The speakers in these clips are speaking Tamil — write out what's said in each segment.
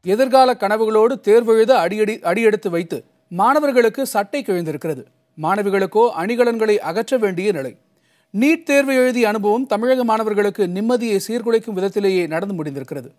எதிர்கால கனவுகளோடு தேர்வு எழுத அடியெடுத்து வைத்து மாணவர்களுக்கு சட்டை கிழிந்திருக்கிறது. மாணவிகளுக்கோ அணிகலன்களை அகற்ற வேண்டிய நிலை. நீட் தேர்வு எழுதிய அனுபவம் தமிழக மாணவர்களுக்கு நிம்மதியை சீர்குலைக்கும் விதத்திலேயே நடந்து முடிந்திருக்கிறது.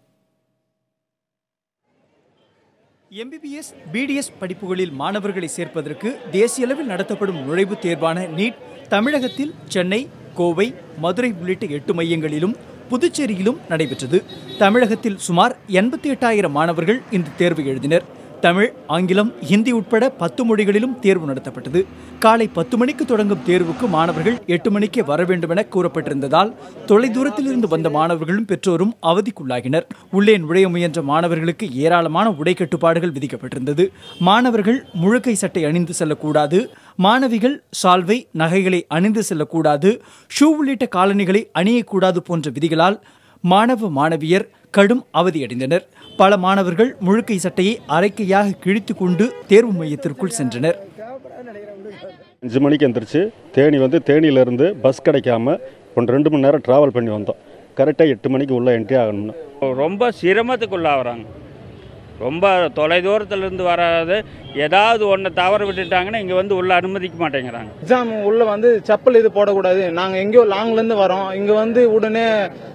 MBBS, BDS படிப்புகளில் மாணவர்களை சேர்ப்பதற்கு தேசிய அளவில் நடத்தப்படும் நுழைவுத் தேர்வான நீட் தமிழகத்தில் சென்னை, கோவை, மதுரை உள்ளிட்ட 8 மையங்களிலும் புதுச்சேரியிலும் நடைபெற்றது. தமிழகத்தில் சுமார் 88,000 மாணவர்கள் இந்த தேர்வு எழுதினர். தமிழ், ஆங்கிலம், ஹிந்தி உட்பட 10 மொழிகளிலும் தேர்வு நடத்தப்பட்டது. காலை 10 மணிக்கு தொடங்கும் தேர்வுக்கு மாணவர்கள் 8 மணிக்கே வர வேண்டும் என கூறப்பட்டிருந்ததால் தொலைதூரத்தில் இருந்து வந்த மாணவர்களும் பெற்றோரும் அவதிக்குள்ளாகினர். உள்ளே நுழைய முயன்ற மாணவர்களுக்கு ஏராளமான உடை கட்டுப்பாடுகள் விதிக்கப்பட்டிருந்தது. மாணவர்கள் முழுக்கை சட்டை அணிந்து செல்லக்கூடாது, மாணவிகள் சால்வை, நகைகளை அணிந்து செல்லக்கூடாது, ஷூ உள்ளிட்ட காலணிகளை அணியக்கூடாது போன்ற விதிகளால் மாணவ மாணவியர் கடும் அவதியடைந்தனர். பல மாணவர்கள் முழுக்கை சட்டையை அரைக்கையாக கிழித்து கொண்டு தேர்வு மையத்திற்குள் சென்றனர். 5 மணிக்கு எந்திரிச்சு தேனியிலிருந்து பஸ் கிடைக்காம 2 மணி நேரம் டிராவல் பண்ணி வந்தோம். கரெக்டாக 8 மணிக்கு உள்ள என்ட்ரி ஆகணும்னு ரொம்ப சிரமத்துக்குள்ளாகிறாங்க. ரொம்ப தொலைதூரத்திலிருந்து வராது ஏதாவது ஒன்று தவறு விட்டுட்டாங்கன்னா இங்கே உள்ள அனுமதிக்க மாட்டேங்கிறாங்க. எக்ஸாம் உள்ள செப்பல் இது போடக்கூடாது, நாங்கள் எங்கேயோ லாங்லேருந்து வரோம், இங்கே உடனே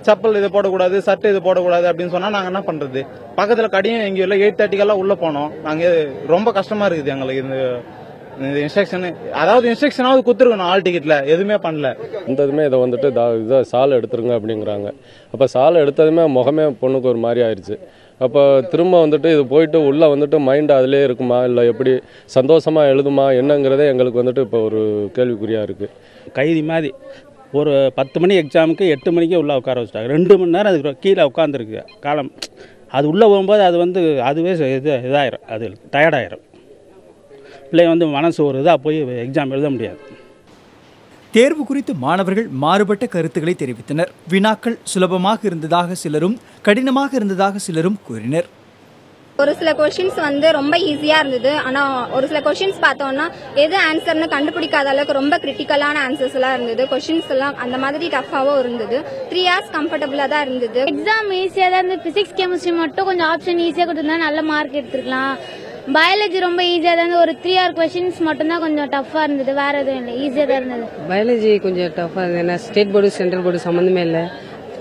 செப்பல் இது போடக்கூடாது, சட்டை இது போடக்கூடாது அப்படின்னு சொன்னால் நாங்கள் என்ன பண்ணுறது? பக்கத்தில் கடையும் எங்கேயோ இல்லை. 8:30 உள்ள போனோம். நாங்கள் ரொம்ப கஷ்டமாக இருக்குது எங்களுக்கு இந்த இன்ஸ்ட்ரக்ஷன். அதாவது இன்ஸ்ட்ரக்ஷனாவது கொடுத்துருக்கணும். ஆல் டிக்கெட்டில் எதுவுமே பண்ணல. இதை இதை சாலை எடுத்துருங்க அப்படிங்கிறாங்க. அப்போ சாலை எடுத்ததுமே முகமே பொண்ணுக்கு ஒரு மாதிரி ஆயிடுச்சு. அப்போ திரும்ப இது போயிட்டு உள்ளே மைண்ட் அதிலே இருக்குமா, இல்லை எப்படி சந்தோஷமாக எழுதுமா என்னங்கிறதே எங்களுக்கு இப்போ ஒரு கேள்விக்குறியாக இருக்குது. கைதி மாதிரி ஒரு 10 மணி எக்ஸாமுக்கு 8 மணிக்கே உள்ளே உட்கார வச்சுட்டாங்க. 2 மணி நேரம் அதுக்கு கீழே உட்காந்துருக்கு காலம். அது உள்ளே போகும்போது அது அதுவே இதாயிரும், அது டயர்டாயிரும். பிள்ளை மனசு ஒரு இதாக போய் எக்ஸாம் எழுத முடியாது. தேர்வு குறித்து மாணவர்கள் மாறுபட்ட கருத்துக்களை தெரிவித்தனர். வினாக்கள் சுலபமாக இருந்ததாக சிலரும், கடினமாக இருந்ததாக சிலரும் கூறினர். ஒரு சில கொஸ்டின்ஸ் ரொம்ப ஈஸியா இருந்தது. ஆனா ஒரு சில கொஸ்டின்ஸ் பார்த்தோம்னா எது ஆன்சர்னு கண்டுபிடிக்காத அளவுக்கு ரொம்ப கிரிட்டிக்கலான ஆன்சர்ஸ் எல்லாம் இருந்தது. கொஸ்டின்ஸ் எல்லாம் அந்த மாதிரி டஃபாவும் இருந்தது. 3 hours கம்ஃபர்டபுளா தான் இருந்தது. எக்ஸாம் ஈஸியா தான் இருந்தது. பிசிக்ஸ், கெமிஸ்ட்ரி மட்டும் கொஞ்சம் ஆப்ஷன் ஈஸியா கொடுத்தா நல்ல மார்க் எடுத்துக்கலாம். பயாலஜி ரொம்ப ஈஸியா தான். ஒரு 3 hour கொஸ்டின்ஸ் மட்டும் தான் கொஞ்சம் டஃபா இருந்தது. வேற எதுவும் இல்லை, ஈஸியா தான் இருந்தது. பயாலஜி கொஞ்சம் டஃபா இருந்தது. ஏன்னா ஸ்டேட் போர்டு சென்ட்ரல் போர்டு சம்பந்தமே இல்லை.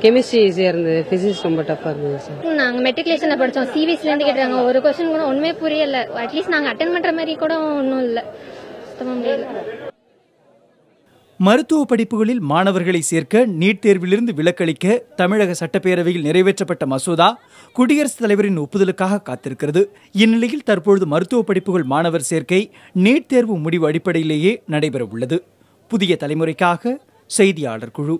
கெமிஸ்ட்ரி ஈஸியா இருந்தது. பிசிக்ஸ் ரொம்ப டஃபா இருந்தது சார். நாங்க மெட்ரிகுலேஷன்ல படிச்சோம். சிபிஎஸ்ல இருந்து கேட்டாங்க. ஒரு கொஸ்டின் கூட ஒண்ணுமே புரியல. அட்லீஸ்ட் நாங்க அட்டென்ட் பண்ற மாதிரி கூட ஒன்றும் இல்லை. சுத்தமா முடியல. மருத்துவ படிப்புகளில் மாணவர்களை சேர்க்க நீட் தேர்விலிருந்து விலக்களிக்க தமிழக சட்டப்பேரவையில் நிறைவேற்றப்பட்ட மசோதா குடியரசுத் தலைவரின் ஒப்புதலுக்காக காத்திருக்கிறது. இந்நிலையில் தற்பொழுது மருத்துவ படிப்புகள் மாணவர் சேர்க்கை நீட் தேர்வு முடிவு அடிப்படையிலேயே நடைபெற உள்ளது. புதிய தலைமுறைக்காக செய்தியாளர் குழு.